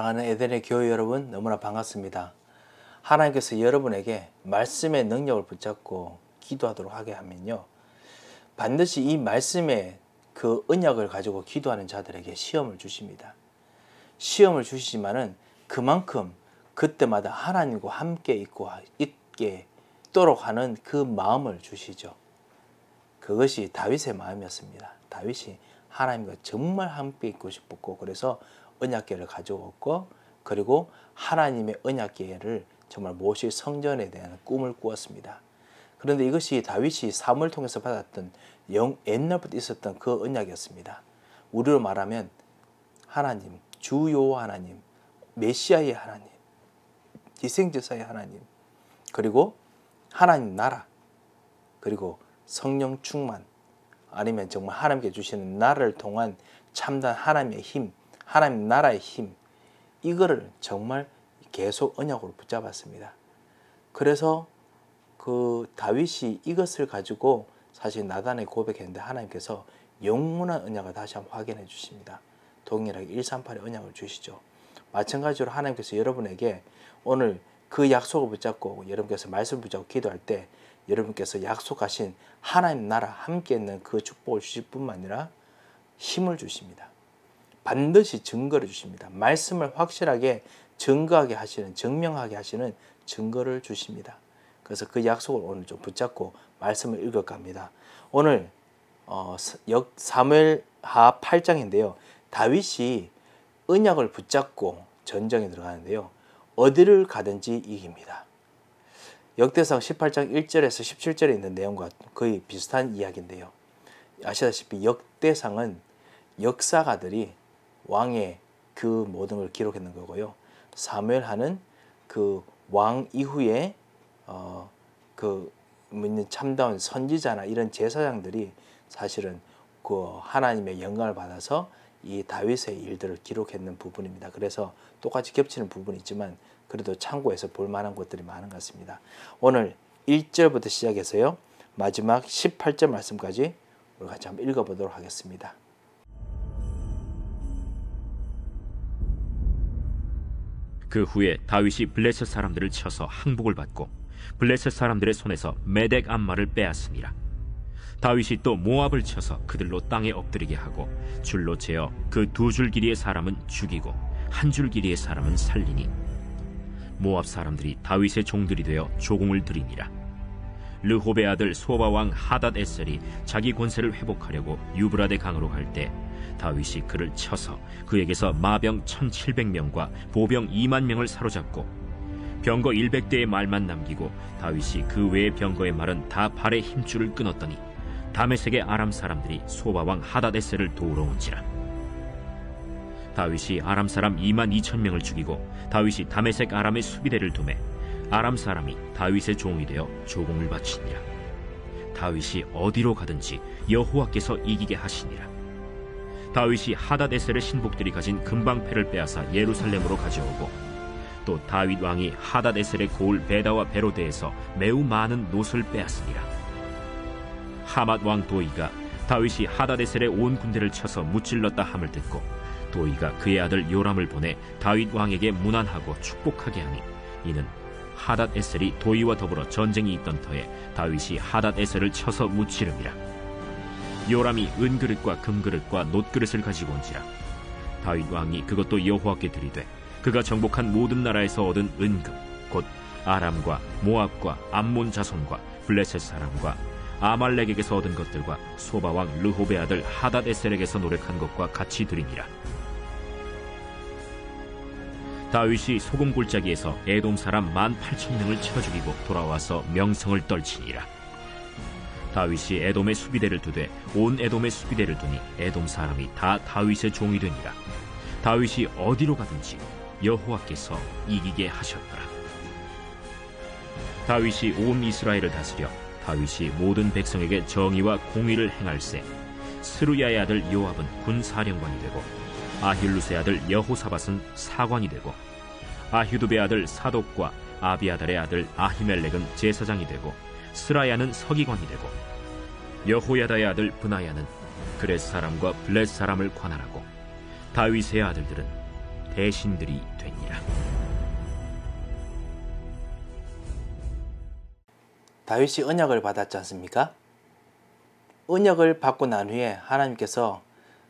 사랑하는 에덴의 교회 여러분, 너무나 반갑습니다. 하나님께서 여러분에게 말씀의 능력을 붙잡고 기도하도록 하게 하면요, 반드시 이 말씀의 그 언약을 가지고 기도하는 자들에게 시험을 주십니다. 시험을 주시지만은 그만큼 그때마다 하나님과 함께 있게 있도록 하는 그 마음을 주시죠. 그것이 다윗의 마음이었습니다. 다윗이 하나님과 정말 함께 있고 싶었고, 그래서 언약궤를 가져왔고, 그리고 하나님의 언약궤를 정말 모실 성전에 대한 꿈을 꾸었습니다. 그런데 이것이 다윗이 사무엘 통해서 받았던 옛날부터 있었던 그 언약이었습니다. 우리로 말하면 하나님, 주 여호와 하나님, 메시아의 하나님, 희생제사의 하나님, 그리고 하나님 나라, 그리고 성령 충만, 아니면 정말 하나님께 주시는 나라를 통한 참된 하나님의 힘, 하나님 나라의 힘, 이거를 정말 계속 언약으로 붙잡았습니다. 그래서 그 다윗이 이것을 가지고 사실 나단에 고백했는데 하나님께서 영원한 언약을 다시 한번 확인해 주십니다. 동일하게 138의 언약을 주시죠. 마찬가지로 하나님께서 여러분에게 오늘 그 약속을 붙잡고 여러분께서 말씀을 붙잡고 기도할 때 여러분께서 약속하신 하나님 나라 함께 있는 그 축복을 주실 뿐만 아니라 힘을 주십니다. 반드시 증거를 주십니다. 말씀을 확실하게 증거하게 하시는, 증명하게 하시는 증거를 주십니다. 그래서 그 약속을 오늘 좀 붙잡고 말씀을 읽을까 합니다. 오늘 사무엘하 8장인데요. 다윗이 언약을 붙잡고 전쟁에 들어가는데요. 어디를 가든지 이깁니다. 역대상 18장 1절에서 17절에 있는 내용과 거의 비슷한 이야기인데요. 아시다시피 역대상은 역사가들이 왕의 그 모든 걸 기록했는 거고요. 사무엘하는 그 왕 이후에 그 참다운 선지자나 이런 제사장들이 사실은 그 하나님의 영광을 받아서 이 다윗의 일들을 기록했는 부분입니다. 그래서 똑같이 겹치는 부분이 있지만 그래도 참고해서 볼 만한 것들이 많은 것 같습니다. 오늘 1절부터 시작해서요, 마지막 18절 말씀까지 우리 같이 한번 읽어보도록 하겠습니다. 그 후에 다윗이 블레셋 사람들을 쳐서 항복을 받고 블레셋 사람들의 손에서 메덱 암마를 빼앗으니라. 다윗이 또 모압을 쳐서 그들로 땅에 엎드리게 하고 줄로 재어 그 두 줄 길이의 사람은 죽이고 한 줄 길이의 사람은 살리니 모압 사람들이 다윗의 종들이 되어 조공을 드리니라. 르홉의 아들 소바 왕 하닷 에셀이 자기 권세를 회복하려고 유브라데 강으로 갈 때 다윗이 그를 쳐서 그에게서 마병 1700명과 보병 2만 명을 사로잡고 병거 100대의 말만 남기고 다윗이 그 외의 병거의 말은 다 발의 힘줄을 끊었더니 다메섹의 아람 사람들이 소바 왕 하닷 에셀을 도우러 온지라. 다윗이 아람 사람 2만 2천 명을 죽이고 다윗이 다메섹 아람의 수비대를 두매 아람 사람이 다윗의 종이 되어 조공을 바치니라. 다윗이 어디로 가든지 여호와께서 이기게 하시니라. 다윗이 하닷 에셀의 신복들이 가진 금방패를 빼앗아 예루살렘으로 가져오고 또 다윗 왕이 하닷 에셀의 고을 베다와 베로데에서 매우 많은 놋을 빼앗으니라. 하맛 왕 도이가 다윗이 하닷 에셀의 온 군대를 쳐서 무찔렀다 함을 듣고 도이가 그의 아들 요람을 보내 다윗 왕에게 문안하고 축복하게 하니 이는 하닷 에셀이 도이와 더불어 전쟁이 있던 터에 다윗이 하닷 에셀을 쳐서 무찌름이라. 요람이 은그릇과 금그릇과 놋그릇을 가지고 온지라. 다윗 왕이 그것도 여호와께 드리되 그가 정복한 모든 나라에서 얻은 은금 곧 아람과 모압과 암몬 자손과 블레셋 사람과 아말렉에게서 얻은 것들과 소바왕 르홉의 아들 하닷 에셀에게서 노력한 것과 같이 드리니라. 다윗이 소금 골짜기에서 에돔 사람 18,000명을 쳐 죽이고 돌아와서 명성을 떨치니라. 다윗이 에돔의 수비대를 두되 온 에돔의 수비대를 두니 에돔 사람이 다 다윗의 종이 되니라. 다윗이 어디로 가든지 여호와께서 이기게 하셨더라. 다윗이 온 이스라엘을 다스려 다윗이 모든 백성에게 정의와 공의를 행할세 스루야의 아들 요압은 군사령관이 되고 아힐루스의 아들 여호사밧은 사관이 되고 아휴두베의 아들 사독과 아비아달의 아들 아히멜렉은 제사장이 되고 스라야는 서기관이 되고 여호야다의 아들 브나야는 그렛 사람과 블렛 사람을 관할하고 다윗의 아들들은 대신들이 되니라. 다윗이 언약을 받았지 않습니까? 언약을 받고 난 후에 하나님께서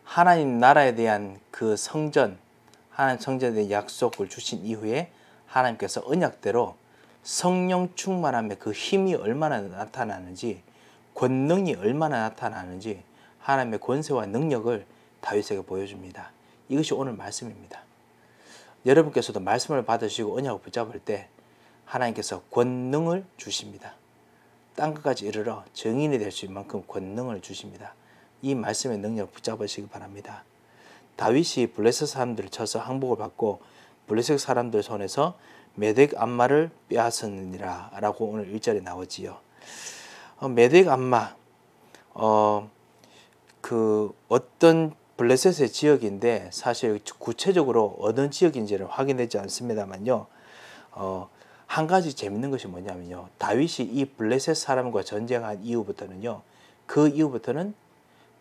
하나님 나라에 대한 그 성전, 하나님 성전에 대한 약속을 주신 이후에 하나님께서 언약대로 성령 충만함의 그 힘이 얼마나 나타나는지, 권능이 얼마나 나타나는지 하나님의 권세와 능력을 다윗에게 보여줍니다. 이것이 오늘 말씀입니다. 여러분께서도 말씀을 받으시고 언약을 붙잡을 때 하나님께서 권능을 주십니다. 땅끝까지 이르러 증인이 될 수 있는 만큼 권능을 주십니다. 이 말씀의 능력을 붙잡으시기 바랍니다. 다윗이 블레셋 사람들을 쳐서 항복을 받고 블레셋 사람들 손에서 메덱 암마를 빼앗았느니라 라고 오늘 1절에 나오지요. 메덱 암마, 어떤 블레셋의 지역인데 사실 구체적으로 어느 지역인지를 확인되지 않습니다만요. 한 가지 재밌는 것이 뭐냐면요. 다윗이 이 블레셋 사람과 전쟁한 이후부터는요. 그 이후부터는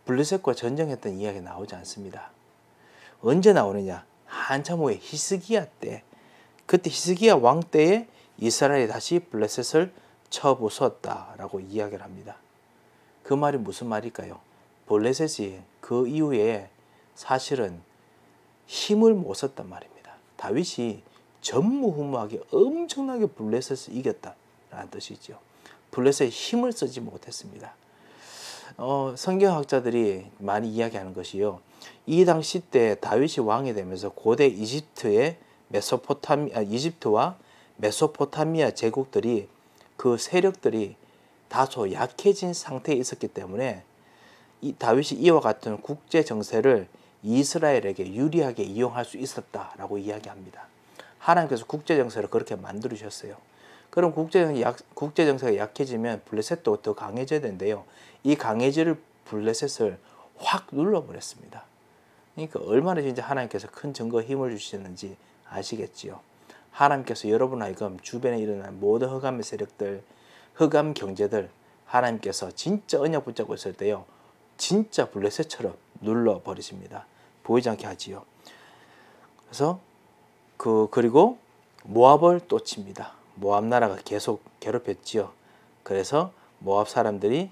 블레셋과 전쟁했던 이야기가 나오지 않습니다. 언제 나오느냐? 한참 후에 히스기야 때, 그때 히스기야 왕 때에 이스라엘이 다시 블레셋을 쳐부쉈다라고 이야기를 합니다. 그 말이 무슨 말일까요? 블레셋이 그 이후에 사실은 힘을 못 썼단 말입니다. 다윗이 전무후무하게 엄청나게 블레셋을 이겼다라는 뜻이죠. 블레셋에 힘을 쓰지 못했습니다. 성경학자들이 많이 이야기하는 것이요. 이 당시 때 다윗이 왕이 되면서 고대 이집트의 이집트와 메소포타미아 제국들이 그 세력들이 다소 약해진 상태에 있었기 때문에 다윗이 이와 같은 국제 정세를 이스라엘에게 유리하게 이용할 수 있었다라고 이야기합니다. 하나님께서 국제 정세를 그렇게 만들으셨어요. 그럼 국제 정세가 약해지면 블레셋도 더 강해져야 되는데요. 이 강해질 블레셋을 확 눌러버렸습니다. 그러니까 얼마나 진짜 하나님께서 큰 증거와 힘을 주시는지 아시겠지요. 하나님께서 여러분 하여금 주변에 일어난 모든 흑암의 세력들, 흑암 경제들 하나님께서 진짜 언약 붙잡고 있을 때요. 진짜 블레셋처럼 눌러버리십니다. 보이지 않게 하지요. 그래서 그리고 모압을 또 칩니다. 모압 나라가 계속 괴롭혔지요. 그래서 모압 사람들이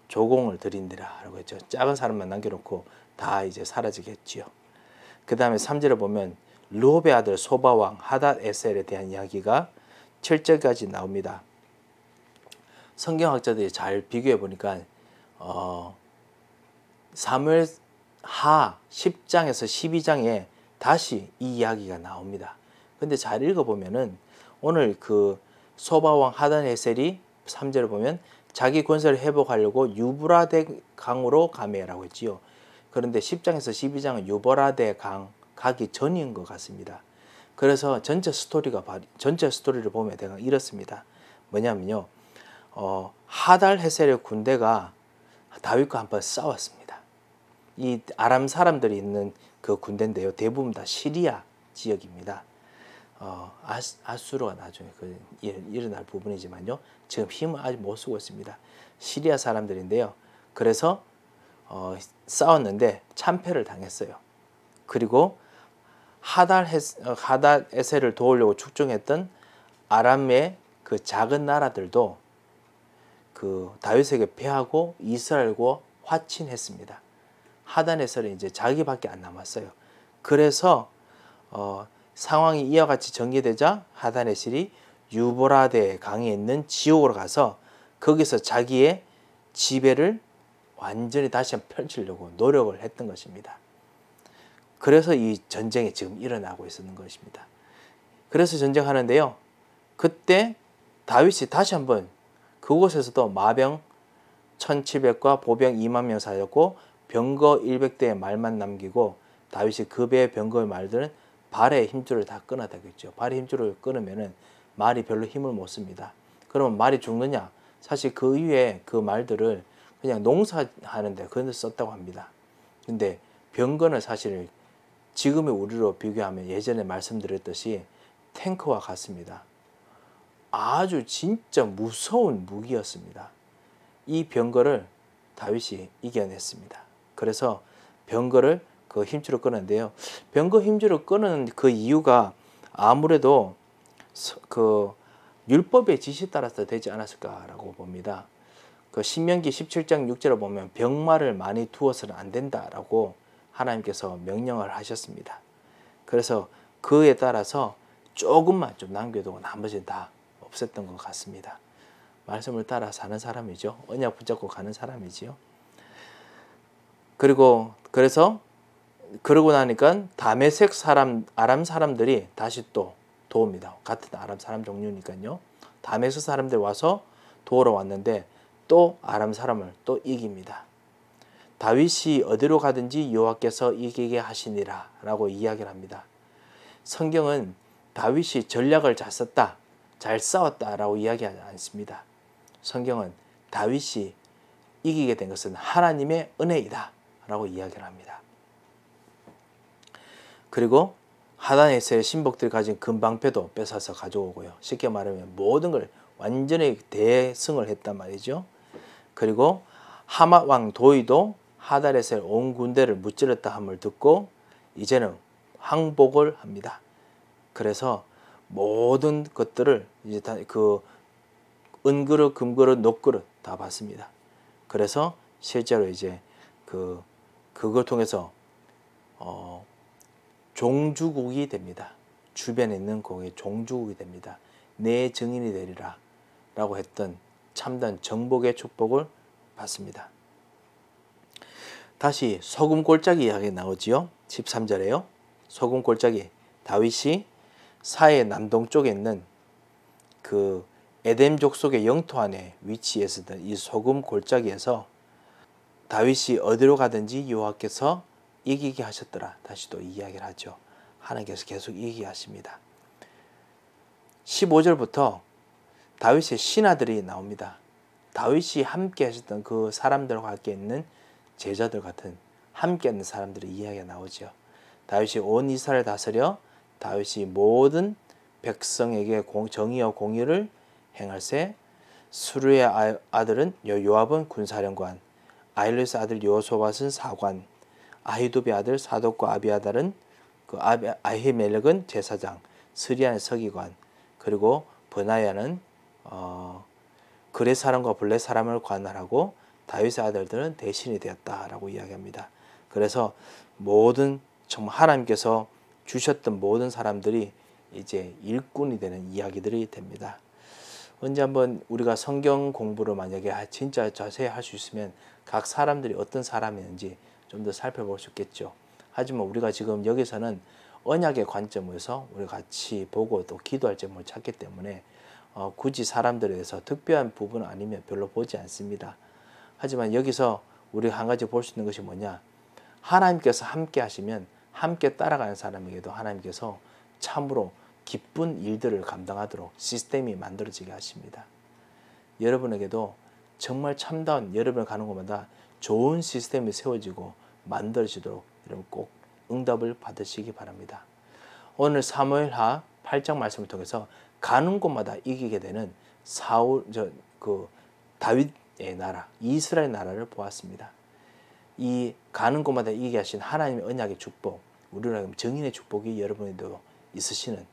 조공을 드린다라 라고 했죠. 작은 사람만 남겨놓고 다 이제 사라지겠지요. 그 다음에 3절에 보면 르홉의 아들 소바왕 하닷 에셀에 대한 이야기가 7절까지 나옵니다. 성경학자들이 잘 비교해 보니까 사무엘하 10장에서 12장에 다시 이 이야기가 나옵니다. 근데 잘 읽어보면은 오늘 그 소바왕 하닷 에셀이 3절에 보면 자기 권세를 회복하려고 유브라데 강으로 가매라고 했지요. 그런데 10장에서 12장은 유브라데 강 가기 전인 것 같습니다. 그래서 전체 스토리를 보면 대강 이렇습니다. 뭐냐면요. 하달 헤셀의 군대가 다윗과 한번 싸웠습니다. 이 아람 사람들이 있는 그 군대인데요. 대부분 다 시리아 지역입니다. 아수르가 나중에 일어날 부분이지만요. 지금 힘을 아직 못 쓰고 있습니다. 시리아 사람들인데요. 그래서 싸웠는데 참패를 당했어요. 그리고 하닷 에셀을 도우려고 축종했던 아람의 그 작은 나라들도 그 다윗에게 패하고 이스라엘과 화친했습니다. 하닷 에셀은 이제 자기밖에 안 남았어요. 그래서 상황이 이와 같이 전개되자 하닷 에셀이 유브라데 강에 있는 지옥으로 가서 거기서 자기의 지배를 완전히 다시 한번 펼치려고 노력을 했던 것입니다. 그래서 이 전쟁이 지금 일어나고 있었는 것입니다. 그래서 전쟁하는데요. 그때 다윗이 다시 한번 그곳에서도 마병 1700과 보병 2만 명 사였고 병거 100대의 말만 남기고 다윗이 그 배의 병거의 말들은 발의 힘줄을 다 끊어다겠죠. 발의 힘줄을 끊으면은 말이 별로 힘을 못 씁니다. 그러면 말이 죽느냐? 사실 그 이후에 그 말들을 그냥 농사하는데 그런 데 썼다고 합니다. 근데 병거는 사실 지금의 우리로 비교하면 예전에 말씀드렸듯이 탱크와 같습니다. 아주 진짜 무서운 무기였습니다. 이 병거를 다윗이 이겨냈습니다. 그래서 병거를 그 힘줄을 끄는데요. 병거 힘줄을 끄는 그 이유가 아무래도 그 율법의 지시 따라서 되지 않았을까라고 봅니다. 그 신명기 17장 6절을 보면 병마를 많이 두어서는 안 된다라고 하나님께서 명령을 하셨습니다. 그래서 그에 따라서 조금만 좀 남겨두고 나머지는 다 없앴던 것 같습니다. 말씀을 따라 사는 사람이죠. 언약 붙잡고 가는 사람이지요. 그래서 그러고 나니까 다메섹 사람, 아람 사람들이 다시 또 도웁니다. 같은 아람 사람 종류니까요. 다메섹 사람들 와서 도우러 왔는데 또 아람 사람을 또 이깁니다. 다윗이 어디로 가든지 여호와께서 이기게 하시니라 라고 이야기를 합니다. 성경은 다윗이 전략을 잘 썼다, 잘 싸웠다 라고 이야기하지 않습니다. 성경은 다윗이 이기게 된 것은 하나님의 은혜이다 라고 이야기를 합니다. 그리고 하단에서의 신복들이 가진 금방패도 뺏어서 가져오고요. 쉽게 말하면 모든 걸 완전히 대승을 했단 말이죠. 그리고 하맛 왕 도이도 하단에서의 온 군대를 무찌르다 함을 듣고 이제는 항복을 합니다. 그래서 모든 것들을 이제 다 그 은그릇, 금그릇, 녹그릇 다 받습니다. 그래서 실제로 이제 그걸 통해서 종주국이 됩니다. 주변에 있는 공의 종주국이 됩니다. 내 증인이 되리라 라고 했던 참된 정복의 축복을 받습니다. 다시 소금 골짜기 이야기 나오지요. 13절에요. 소금 골짜기, 다윗이 사해 남동쪽에 있는 그 에덴 족속의 영토 안에 위치했었던 이 소금 골짜기에서 다윗이 어디로 가든지 여호와께서 이기게 하셨더라. 다시 또 이야기를 하죠. 하나님께서 계속 이기게 하십니다. 15절부터 다윗의 신하들이 나옵니다. 다윗이 함께 하셨던 그 사람들과 함께 있는 제자들 같은 함께 있는 사람들의 이야기가 나오죠. 다윗이 온 이스라엘을 다스려 다윗이 모든 백성에게 정의와 공의를 행할세. 수르의 아들은 요압은 군사령관, 아힐레스 아들 여호사밧은 사관, 아히두베 아들 사독과 아비아달은 아히멜렉은 제사장, 스리안의 서기관, 그리고 버나야는 그렛 사람과 블렛 사람을 관할하고 다윗의 아들들은 대신이 되었다라고 이야기합니다. 그래서 모든 정말 하나님께서 주셨던 모든 사람들이 이제 일꾼이 되는 이야기들이 됩니다. 언제 한번 우리가 성경 공부를 만약에 진짜 자세히 할 수 있으면 각 사람들이 어떤 사람이었는지 좀 더 살펴볼 수 있겠죠. 하지만 우리가 지금 여기서는 언약의 관점에서 우리 같이 보고 또 기도할 점을 찾기 때문에 굳이 사람들에 대해서 특별한 부분 아니면 별로 보지 않습니다. 하지만 여기서 우리 한 가지 볼 수 있는 것이 뭐냐, 하나님께서 함께 하시면 함께 따라가는 사람에게도 하나님께서 참으로 기쁜 일들을 감당하도록 시스템이 만들어지게 하십니다. 여러분에게도 정말 참다운, 여러분을 가는 곳마다 좋은 시스템이 세워지고 만들어지도록 여러분 꼭 응답을 받으시기 바랍니다. 오늘 사무엘하 8장 말씀을 통해서 가는 곳마다 이기게 되는 다윗의 나라, 이스라엘 나라를 보았습니다. 이 가는 곳마다 이기게 하신 하나님의 언약의 축복, 우리로 정인의 축복이 여러분에도 있으시는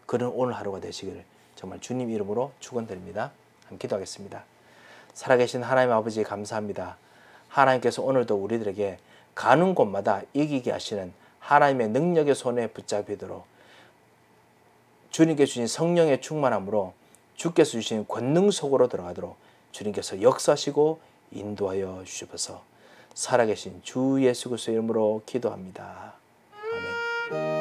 그런 오늘 하루가 되시기를 정말 주님 이름으로 축원드립니다. 함께 기도하겠습니다. 살아계신 하나님 아버지 감사합니다. 하나님께서 오늘도 우리들에게 가는 곳마다 이기게 하시는 하나님의 능력의 손에 붙잡히도록 주님께 주신 성령의 충만함으로 주께서 주신 권능 속으로 들어가도록 주님께서 역사하시고 인도하여 주시옵소서. 살아계신 주 예수 그리스도의 이름으로 기도합니다. 아멘.